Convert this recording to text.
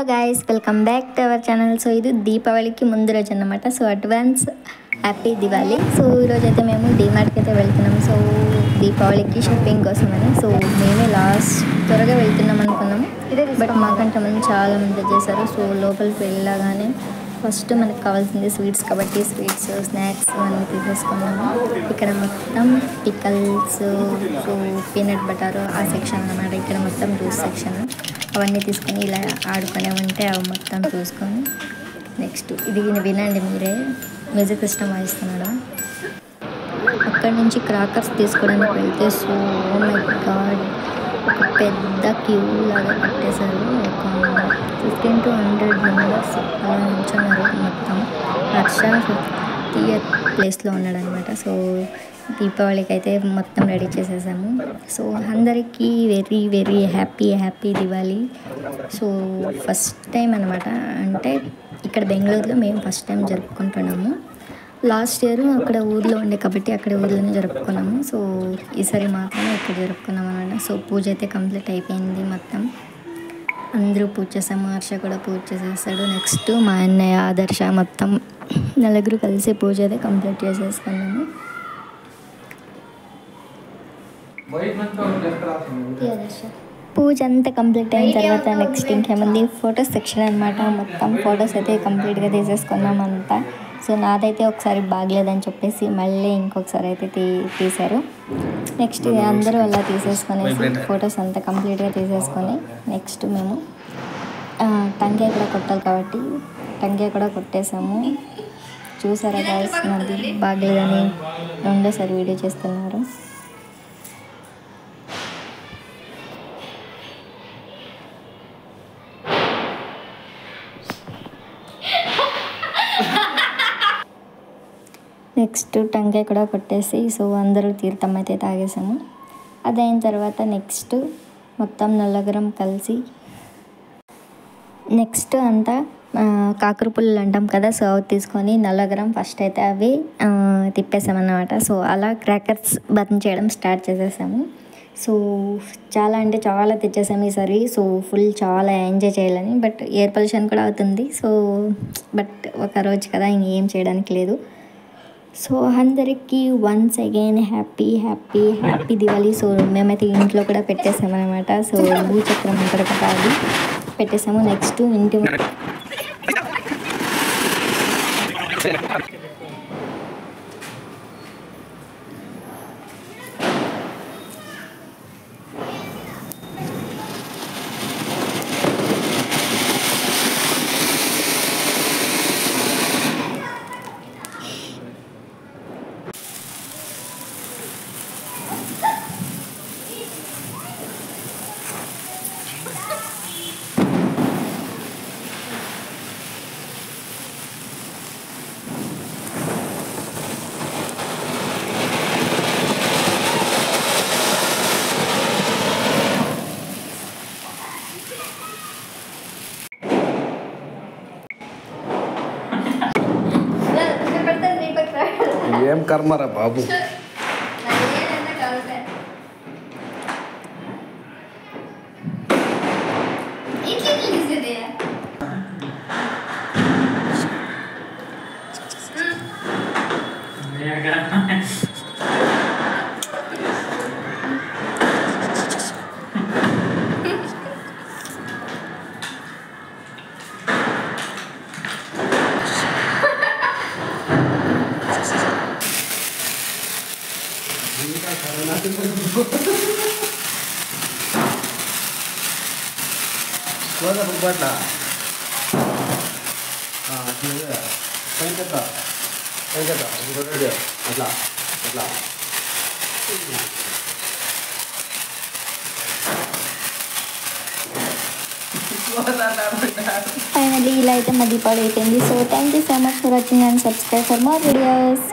Guys, welcome back to our channel. So ఇది దీపావళికి ముందు రోజు అన్నమాట. So advance happy Diwali. So ఈరోజు అయితే మేము డీమార్ట్కి అయితే వెళ్తున్నాం. సో దీపావళికి షాపింగ్ కోసం అని. సో మేమే త్వరగా వెళ్తున్నాం అనుకున్నాము, బట్ మాకంటే మంది చాలా మంది చేశారు. సో లోపలికి వెళ్ళగానే ఫస్ట్ మనకు కావాల్సింది స్వీట్స్ కాబట్టి స్వీట్స్, స్నాక్స్ అన్నీ తీసేసుకున్నాము. ఇక్కడ మొత్తం పికల్స్, సో పీనట్ బటర్ ఆ సెక్షన్ అన్నమాట. ఇక్కడ మొత్తం జ్యూస్ సెక్షన్ అవన్నీ తీసుకొని ఇలా ఆడుకునే ఉంటే అవి మొత్తం చూసుకొని నెక్స్ట్ ఇది వినండి మీరే, మ్యూజిక్ సిస్టమ్ వాయిస్తున్నాడు. అక్కడి నుంచి క్రాకర్స్ తీసుకోవడానికి వెళ్తే సో మై గాడ్ ఒక పెద్ద క్యూ లాగా కట్టేశారు. ఒక 15 to 100 మెంబర్స్ అలా నిల్చున్నారు. మొత్తం హర్ష 50th ప్లేస్లో ఉన్నాడనమాట. సో దీపావళికి అయితే మొత్తం రెడీ చేసేసాము. సో అందరికీ very very happy Diwali. So first time అనమాట, అంటే ఇక్కడ బెంగళూరులో మేము ఫస్ట్ టైం జరుపుకుంటున్నాము. లాస్ట్ ఇయర్ అక్కడ ఊర్లో ఉండే కాబట్టి అక్కడ ఊర్లోనే జరుపుకున్నాము. సో ఈసారి మాత్రమే ఇక్కడ జరుపుకున్నాము అనమాట. సో పూజ అయితే కంప్లీట్ అయిపోయింది. మొత్తం అందరూ పూజ చేసాము. హర్ష కూడా పూజ చేసేస్తాడు. నెక్స్ట్ మా అన్నయ్య ఆదర్శ మొత్తం నలుగురు కలిసి పూజ అయితే కంప్లీట్ చేసేసుకున్నాము. పూజ అంతా కంప్లీట్ అయిన తర్వాత నెక్స్ట్ ఇంకేముంది ఫోటో సెక్షన్ అనమాట. మొత్తం ఫొటోస్ అయితే కంప్లీట్గా తీసేసుకున్నాం అంతా. సో నాదైతే ఒకసారి బాగలేదని చెప్పేసి మళ్ళీ ఇంకొకసారి అయితే తీశారు. నెక్స్ట్ అందరూ అలా తీసేసుకునేసి ఫొటోస్ అంతా కంప్లీట్గా తీసేసుకొని నెక్స్ట్ మేము టంకాయ కూడా కొట్టాలి కాబట్టి టంకాయ కూడా కొట్టేసాము. చూసారా గైస్, నాది బాగలేదని రెండోసారి వీడియో చేస్తున్నారు. నెక్స్ట్ టంకాయ కూడా కొట్టేసి సో అందరూ తీర్థం అయితే తాగేసాము. అదైన తర్వాత నెక్స్ట్ మొత్తం నలుగురం కలిసి నెక్స్ట్ అంతా కాకర పుల్లలు అంటాం కదా, సో అవి తీసుకొని నలుగురం ఫస్ట్ అయితే అవి తిప్పేసామన్నమాట. సో అలా క్రాకర్స్ బర్న్ చేయడం స్టార్ట్ చేసేసాము. సో చాలా అంటే చాలా తెచ్చేసాము ఈసారి. సో ఫుల్ చాలా ఎంజాయ్ చేయాలని, బట్ ఎయిర్ పొల్యూషన్ కూడా అవుతుంది. సో బట్ ఒక రోజు కదా, ఇంకేం చేయడానికి లేదు. సో అందరికీ once again happy Diwali. So మేమైతే ఇంట్లో కూడా పెట్టేసామన్నమాట. సో భూచక్రం అంటారు కదా, అది పెట్టేసాము. నెక్స్ట్ ఇంటి ఏం కర్మరా బాబు. ఫైనల్లీ ఇలా అయితే మా దీపావళి అయిపోయింది. So thank you so much for watching and subscribe for more videos.